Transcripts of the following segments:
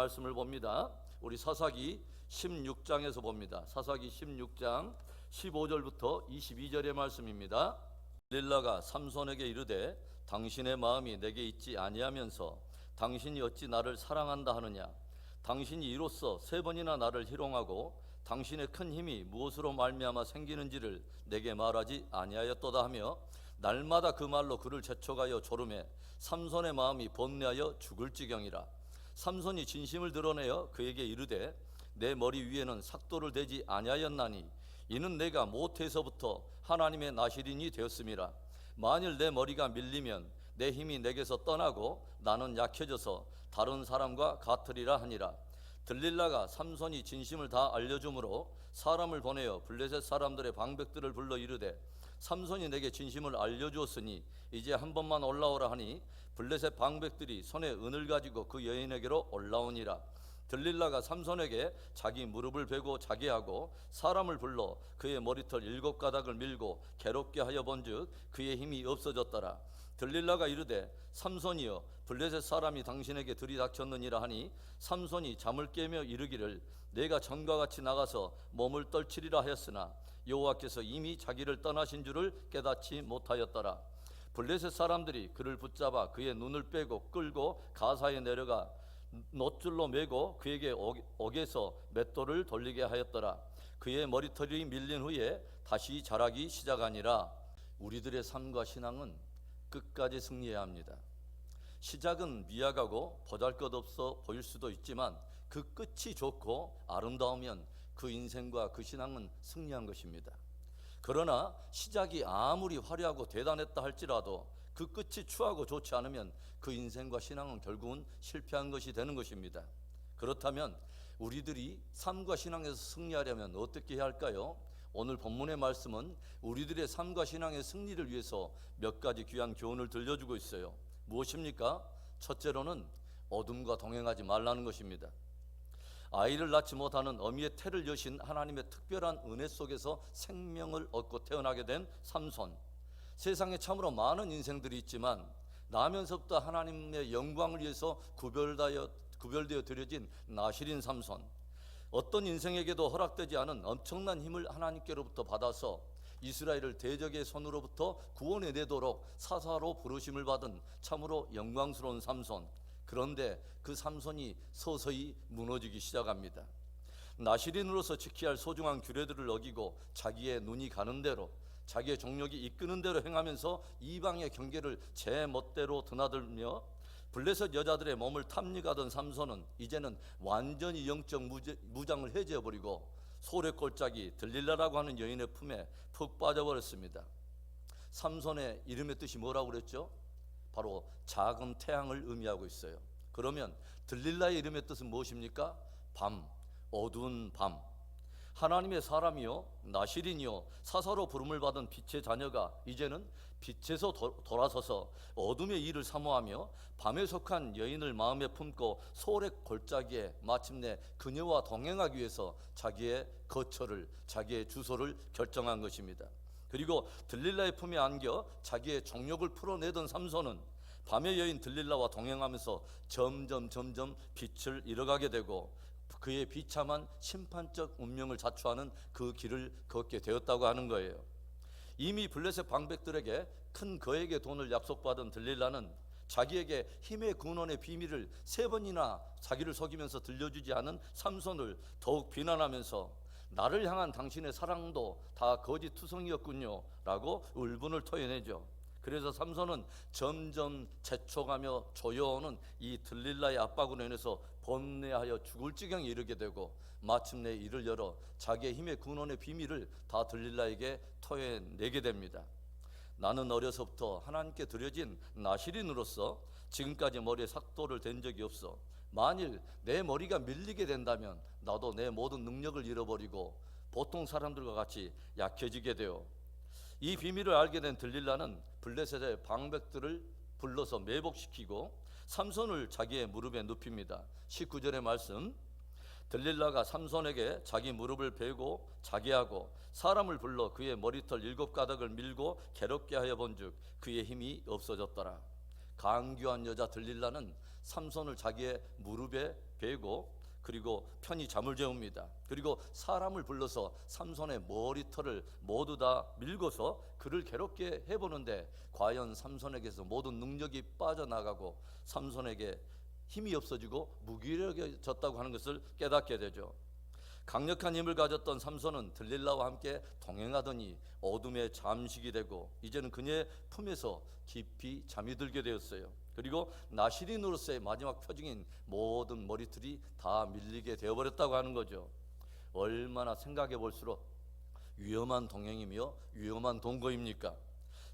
말씀을 봅니다. 우리 사사기 16장에서 봅니다. 사사기 16장 15절부터 22절의 말씀입니다. delil라가 삼손에게 이르되 당신의 마음이 내게 있지 아니하면서 당신이 어찌 나를 사랑한다 하느냐. 당신이 이로써 3번이나 나를 희롱하고 당신의 큰 힘이 무엇으로 말미암아 생기는지를 내게 말하지 아니하였도다 하며 날마다 그 말로 그를 재촉하여 조르매 삼손의 마음이 번뇌하여 죽을 지경이라. 삼손이 진심을 드러내어 그에게 이르되 내 머리 위에는 삭도를 대지 아니하였나니 이는 내가 모태에서부터 하나님의 나실인이 되었음이라. 만일 내 머리가 밀리면 내 힘이 내게서 떠나고 나는 약해져서 다른 사람과 같으리라 하니라. 들릴라가 삼손이 진심을 다 알려주므로 사람을 보내어 블레셋 사람들의 방백들을 불러 이르되 삼손이 내게 진심을 알려주었으니 이제 한 번만 올라오라 하니 블레셋 방백들이 손에 은을 가지고 그 여인에게로 올라오니라. 들릴라가 삼손에게 자기 무릎을 베고 자게 하고 사람을 불러 그의 머리털 7가닥을 밀고 괴롭게 하여 본즉 그의 힘이 없어졌더라. 들릴라가 이르되 삼손이여 블레셋 사람이 당신에게 들이닥쳤느니라 하니 삼손이 잠을 깨며 이르기를 내가 전과 같이 나가서 몸을 떨치리라 하였으나 여호와께서 이미 자기를 떠나신 줄을 깨닫지 못하였더라. 블레셋 사람들이 그를 붙잡아 그의 눈을 빼고 끌고 가사에 내려가 놋줄로 매고 그에게 옥에서 맷돌을 돌리게 하였더라. 그의 머리털이 밀린 후에 다시 자라기 시작하니라. 우리들의 삶과 신앙은 끝까지 승리해야 합니다. 시작은 미약하고 보잘것없어 보일 수도 있지만 그 끝이 좋고 아름다우면 그 인생과 그 신앙은 승리한 것입니다. 그러나 시작이 아무리 화려하고 대단했다 할지라도 그 끝이 추하고 좋지 않으면 그 인생과 신앙은 결국은 실패한 것이 되는 것입니다. 그렇다면 우리들이 삶과 신앙에서 승리하려면 어떻게 해야 할까요? 오늘 본문의 말씀은 우리들의 삶과 신앙의 승리를 위해서 몇 가지 귀한 교훈을 들려주고 있어요. 무엇입니까? 첫째로는 어둠과 동행하지 말라는 것입니다. 아이를 낳지 못하는 어미의 태를 여신 하나님의 특별한 은혜 속에서 생명을 얻고 태어나게 된 삼손. 세상에 참으로 많은 인생들이 있지만 나면서부터 하나님의 영광을 위해서 구별되어 드려진 나실인 삼손. 어떤 인생에게도 허락되지 않은 엄청난 힘을 하나님께로부터 받아서 이스라엘을 대적의 손으로부터 구원해 내도록 사사로 부르심을 받은 참으로 영광스러운 삼손. 그런데 그 삼손이 서서히 무너지기 시작합니다. 나실인으로서 지켜야 할 소중한 규례들을 어기고 자기의 눈이 가는 대로 자기의 정욕이 이끄는 대로 행하면서 이방의 경계를 제 멋대로 드나들며 블레셋 여자들의 몸을 탐닉하던 삼손은 이제는 완전히 영적 무장을 해제해버리고 소래골짜기 들릴라라고 하는 여인의 품에 푹 빠져버렸습니다. 삼손의 이름의 뜻이 뭐라고 그랬죠? 바로 작은 태양을 의미하고 있어요. 그러면 들릴라의 이름의 뜻은 무엇입니까? 밤, 어두운 밤. 하나님의 사람이요 나실인이요 사사로 부름을 받은 빛의 자녀가 이제는 빛에서 돌아서서 어둠의 일을 사모하며 밤에 속한 여인을 마음에 품고 소렉 골짜기에 마침내 그녀와 동행하기 위해서 자기의 거처를 자기의 주소를 결정한 것입니다. 그리고 들릴라의 품에 안겨 자기의 정욕을 풀어내던 삼손은 밤의 여인 들릴라와 동행하면서 점점 빛을 잃어가게 되고 그의 비참한 심판적 운명을 자초하는 그 길을 걷게 되었다고 하는 거예요. 이미 블레셋 방백들에게 큰 거액의 돈을 약속받은 들릴라는 자기에게 힘의 근원의 비밀을 3번이나 자기를 속이면서 들려주지 않은 삼손을 더욱 비난하면서 나를 향한 당신의 사랑도 다 거짓투성이었군요 라고 울분을 토해내죠. 그래서 삼손은 점점 재촉하며 조여오는 이 들릴라의 압박으로 인해서 번뇌하여 죽을 지경에 이르게 되고 마침내 이를 열어 자기의 힘의 근원의 비밀을 다 들릴라에게 토해내게 됩니다. 나는 어려서부터 하나님께 드려진 나실인으로서 지금까지 머리에 삭도를 댄 적이 없어. 만일 내 머리가 밀리게 된다면 나도 내 모든 능력을 잃어버리고 보통 사람들과 같이 약해지게 되어 이 비밀을 알게 된 들릴라는 블레셋의 방백들을 불러서 매복시키고 삼손을 자기의 무릎에 눕힙니다. 19절의 말씀, 들릴라가 삼손에게 자기 무릎을 베고 자게 하고 사람을 불러 그의 머리털 7가닥을 밀고 괴롭게 하여 본즉 그의 힘이 없어졌더라. 강교한 여자 들릴라는 삼손을 자기의 무릎에 베고 그리고 편히 잠을 재웁니다. 그리고 사람을 불러서 삼손의 머리털을 모두 다 밀고서 그를 괴롭게 해보는데 과연 삼손에게서 모든 능력이 빠져나가고 삼손에게 힘이 없어지고 무기력해졌다고 하는 것을 깨닫게 되죠. 강력한 힘을 가졌던 삼손은 들릴라와 함께 동행하더니 어둠에 잠식이 되고 이제는 그녀의 품에서 깊이 잠이 들게 되었어요. 그리고 나시린으로서의 마지막 표징인 모든 머리털이 다 밀리게 되어버렸다고 하는 거죠. 얼마나 생각해 볼수록 위험한 동행이며 위험한 동거입니까?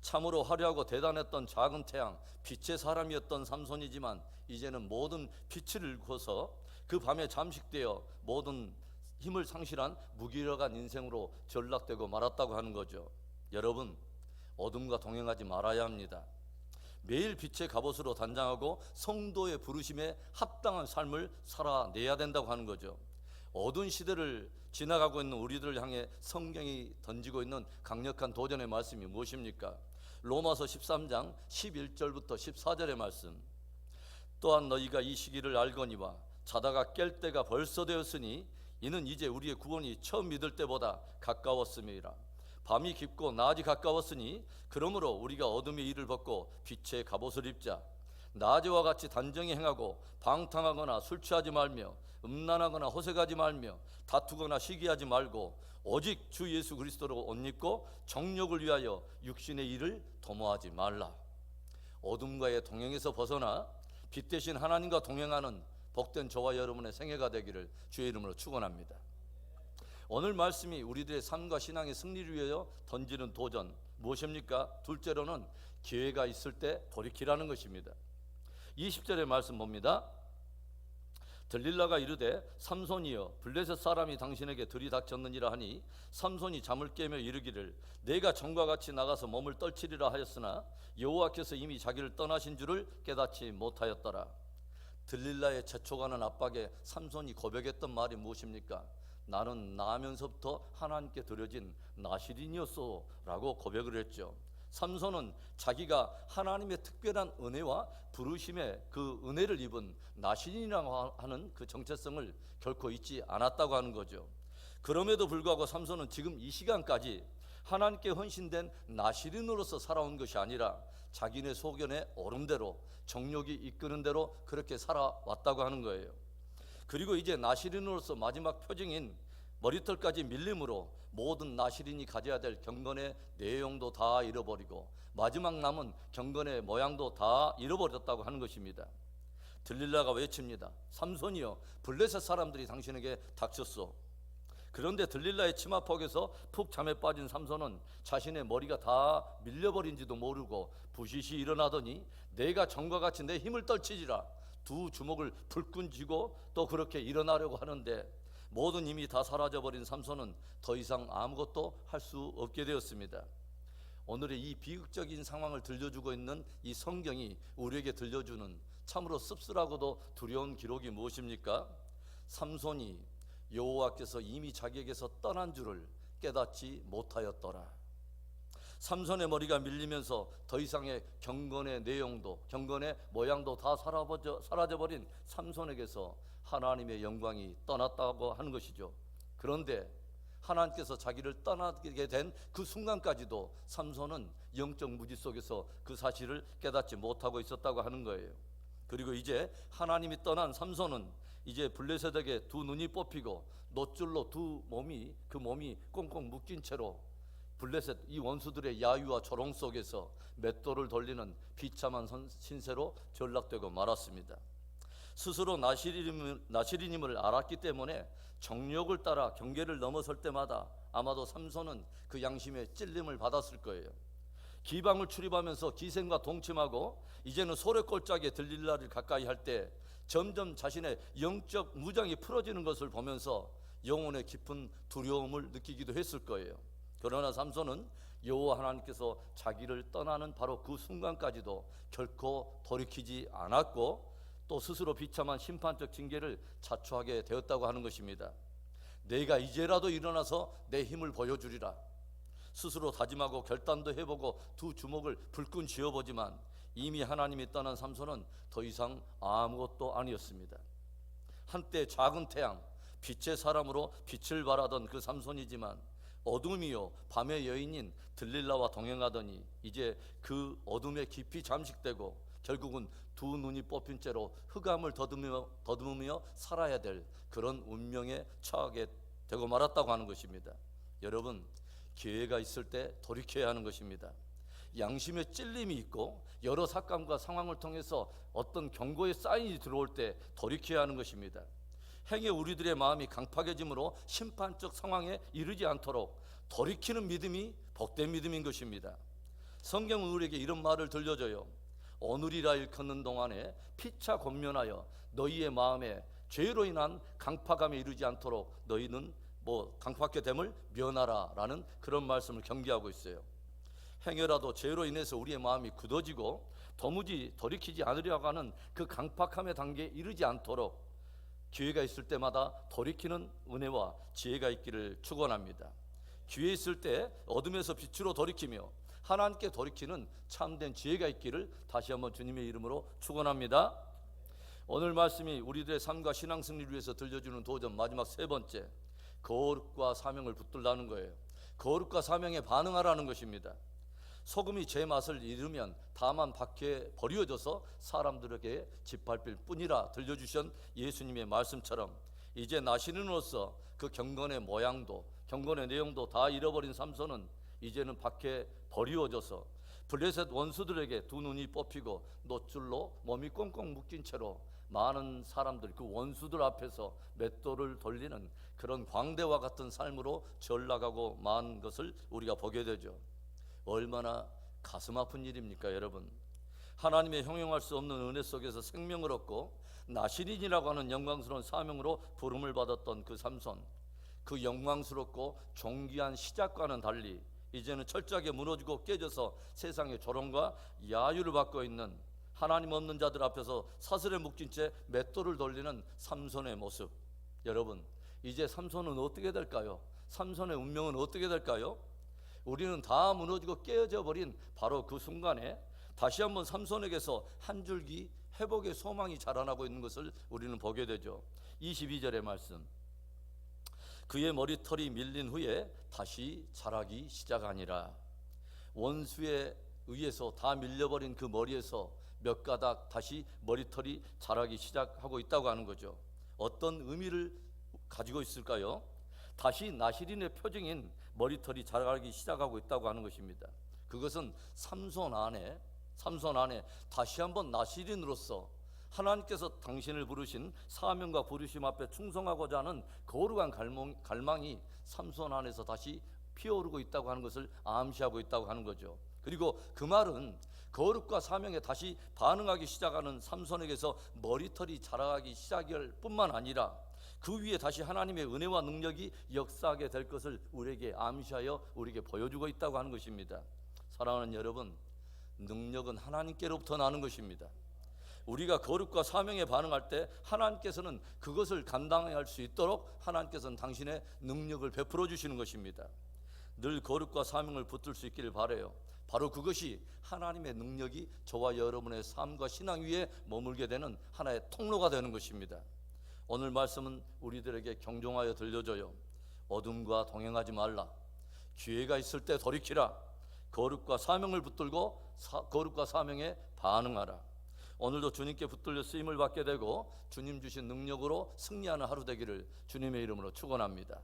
참으로 화려하고 대단했던 작은 태양, 빛의 사람이었던 삼손이지만 이제는 모든 빛을 잃고서 그 밤에 잠식되어 모든 힘을 상실한 무기력한 인생으로 전락되고 말았다고 하는 거죠. 여러분, 어둠과 동행하지 말아야 합니다. 매일 빛의 갑옷으로 단장하고 성도의 부르심에 합당한 삶을 살아내야 된다고 하는 거죠. 어두운 시대를 지나가고 있는 우리들을 향해 성경이 던지고 있는 강력한 도전의 말씀이 무엇입니까? 로마서 13장 11절부터 14절의 말씀. 또한 너희가 이 시기를 알거니와 자다가 깰 때가 벌써 되었으니 이는 이제 우리의 구원이 처음 믿을 때보다 가까웠음이라. 밤이 깊고 낮이 가까웠으니 그러므로 우리가 어둠의 일을 벗고 빛의 갑옷을 입자. 낮에와 같이 단정히 행하고 방탕하거나 술 취하지 말며 음란하거나 호색하지 말며 다투거나 시기하지 말고 오직 주 예수 그리스도로 옷 입고 정욕을 위하여 육신의 일을 도모하지 말라. 어둠과의 동행에서 벗어나 빛 대신 하나님과 동행하는 복된 저와 여러분의 생애가 되기를 주의 이름으로 축원합니다. 오늘 말씀이 우리들의 삶과 신앙의 승리를 위하여 던지는 도전 무엇입니까? 둘째로는 기회가 있을 때 돌이키라는 것입니다. 20절의 말씀 봅니다. 들릴라가 이르되 삼손이여 블레셋 사람이 당신에게 들이닥쳤느니라 하니 삼손이 잠을 깨며 이르기를 내가 전과 같이 나가서 몸을 떨치리라 하였으나 여호와께서 이미 자기를 떠나신 줄을 깨닫지 못하였더라. 들릴라의 재촉하는 압박에 삼손이 고백했던 말이 무엇입니까? 나는 나면서부터 하나님께 드려진 나시린이었소 라고 고백을 했죠. 삼손은 자기가 하나님의 특별한 은혜와 부르심의 그 은혜를 입은 나시린이라고 하는 그 정체성을 결코 잊지 않았다고 하는 거죠. 그럼에도 불구하고 삼손은 지금 이 시간까지 하나님께 헌신된 나시린으로서 살아온 것이 아니라 자기네 소견의 오름대로 정욕이 이끄는 대로 그렇게 살아왔다고 하는 거예요. 그리고 이제 나시린으로서 마지막 표징인 머리털까지 밀림으로 모든 나시린이 가져야 될 경건의 내용도 다 잃어버리고 마지막 남은 경건의 모양도 다 잃어버렸다고 하는 것입니다. 들릴라가 외칩니다. 삼손이여 블레셋 사람들이 당신에게 닥쳤소. 그런데 들릴라의 치마폭에서 푹 잠에 빠진 삼손은 자신의 머리가 다 밀려버린지도 모르고 부시시 일어나더니 내가 전과 같이 내 힘을 떨치지라. 두 주먹을 불끈 쥐고 또 그렇게 일어나려고 하는데 모든 힘이 다 사라져버린 삼손은 더 이상 아무것도 할 수 없게 되었습니다. 오늘의 이 비극적인 상황을 들려주고 있는 이 성경이 우리에게 들려주는 참으로 씁쓸하고도 두려운 기록이 무엇입니까? 삼손이 여호와께서 이미 자기에게서 떠난 줄을 깨닫지 못하였더라. 삼손의 머리가 밀리면서 더 이상의 경건의 내용도 경건의 모양도 다 사라져버린 삼손에게서 하나님의 영광이 떠났다고 하는 것이죠. 그런데 하나님께서 자기를 떠나게 된 그 순간까지도 삼손은 영적 무지 속에서 그 사실을 깨닫지 못하고 있었다고 하는 거예요. 그리고 이제 하나님이 떠난 삼손은 이제 블레셋에게 두 눈이 뽑히고 놋줄로 그 몸이 꽁꽁 묶인 채로 블레셋 이 원수들의 야유와 조롱 속에서 맷돌을 돌리는 비참한 신세로 전락되고 말았습니다. 스스로 나시린임을 알았기 때문에 정욕을 따라 경계를 넘어설 때마다 아마도 삼손은 그 양심에 찔림을 받았을 거예요. 기방을 출입하면서 기생과 동침하고 이제는 소래골짜기에 들릴라를 가까이 할 때 점점 자신의 영적 무장이 풀어지는 것을 보면서 영혼의 깊은 두려움을 느끼기도 했을 거예요. 그러나 삼손은 여호와 하나님께서 자기를 떠나는 바로 그 순간까지도 결코 돌이키지 않았고 또 스스로 비참한 심판적 징계를 자초하게 되었다고 하는 것입니다. 내가 이제라도 일어나서 내 힘을 보여주리라. 스스로 다짐하고 결단도 해보고 두 주먹을 불끈 쥐어보지만 이미 하나님이 떠난 삼손은 더 이상 아무것도 아니었습니다. 한때 작은 태양, 빛의 사람으로 빛을 발하던 그 삼손이지만 어둠이요 밤의 여인인 들릴라와 동행하더니 이제 그 어둠에 깊이 잠식되고 결국은 두 눈이 뽑힌 채로 흑암을 더듬으며 살아야 될 그런 운명에 처하게 되고 말았다고 하는 것입니다. 여러분, 기회가 있을 때 돌이켜야 하는 것입니다. 양심의 찔림이 있고 여러 사건과 상황을 통해서 어떤 경고의 사인이 들어올 때 돌이켜야 하는 것입니다. 행여 우리들의 마음이 강팍해짐으로 심판적 상황에 이르지 않도록 돌이키는 믿음이 복된 믿음인 것입니다. 성경은 우리에게 이런 말을 들려줘요. 오늘이라 일컫는 동안에 피차 권면하여 너희의 마음에 죄로 인한 강팍함에 이르지 않도록 너희는 강팍하게 됨을 면하라 라는 그런 말씀을 경계하고 있어요. 행여라도 죄로 인해서 우리의 마음이 굳어지고 도무지 돌이키지 않으려고 하는 그 강팍함의 단계에 이르지 않도록 기회가 있을 때마다 돌이키는 은혜와 지혜가 있기를 축원합니다. 기회 있을 때 어둠에서 빛으로 돌이키며 하나님께 돌이키는 참된 지혜가 있기를 다시 한번 주님의 이름으로 축원합니다. 오늘 말씀이 우리들의 삶과 신앙 승리를 위해서 들려주는 도전 마지막 세 번째, 거룩과 사명을 붙들라는 거예요. 거룩과 사명에 반응하라는 것입니다. 소금이 제 맛을 잃으면 다만 밖에 버려져서 사람들에게 짓밟힐 뿐이라 들려주신 예수님의 말씀처럼 이제 나시린으로서 그 경건의 모양도 경건의 내용도 다 잃어버린 삼손은 이제는 밖에 버리워져서 블레셋 원수들에게 두 눈이 뽑히고 놋줄로 몸이 꽁꽁 묶인 채로 많은 사람들 그 원수들 앞에서 맷돌을 돌리는 그런 광대와 같은 삶으로 전락하고 만 것을 우리가 보게 되죠. 얼마나 가슴 아픈 일입니까, 여러분? 하나님의 형용할 수 없는 은혜 속에서 생명을 얻고 나시린이라고 하는 영광스러운 사명으로 부름을 받았던 그 삼손, 그 영광스럽고 존귀한 시작과는 달리 이제는 철저하게 무너지고 깨져서 세상의 조롱과 야유를 받고 있는 하나님 없는 자들 앞에서 사슬에 묶인 채 맷돌을 돌리는 삼손의 모습. 여러분, 이제 삼손은 어떻게 될까요? 삼손의 운명은 어떻게 될까요? 우리는 다 무너지고 깨어져 버린 바로 그 순간에 다시 한번 삼손에게서 한 줄기 회복의 소망이 자라나고 있는 것을 우리는 보게 되죠. 22절의 말씀, 그의 머리털이 밀린 후에 다시 자라기 시작하니라. 원수에 의해서 다 밀려버린 그 머리에서 몇 가닥 다시 머리털이 자라기 시작하고 있다고 하는 거죠. 어떤 의미를 가지고 있을까요? 다시 나시린의 표징인 머리털이 자라기 시작하고 있다고 하는 것입니다. 그것은 삼손 안에 다시 한번 나시린으로서 하나님께서 당신을 부르신 사명과 부르심 앞에 충성하고자 하는 거룩한 갈망이 삼손 안에서 다시 피어오르고 있다고 하는 것을 암시하고 있다고 하는 거죠. 그리고 그 말은 거룩과 사명에 다시 반응하기 시작하는 삼손에게서 머리털이 자라기 시작할 뿐만 아니라 그 위에 다시 하나님의 은혜와 능력이 역사하게 될 것을 우리에게 암시하여 우리에게 보여주고 있다고 하는 것입니다. 사랑하는 여러분, 능력은 하나님께로부터 나는 것입니다. 우리가 거룩과 사명에 반응할 때 하나님께서는 그것을 감당할 수 있도록 하나님께서는 당신의 능력을 베풀어 주시는 것입니다. 늘 거룩과 사명을 붙들 수 있기를 바라요. 바로 그것이 하나님의 능력이 저와 여러분의 삶과 신앙 위에 머물게 되는 하나의 통로가 되는 것입니다. 오늘 말씀은 우리들에게 경종하여 들려줘요. 어둠과 동행하지 말라. 기회가 있을 때 돌이키라. 거룩과 사명을 붙들고 거룩과 사명에 반응하라. 오늘도 주님께 붙들려 쓰임을 받게 되고 주님 주신 능력으로 승리하는 하루 되기를 주님의 이름으로 축원합니다.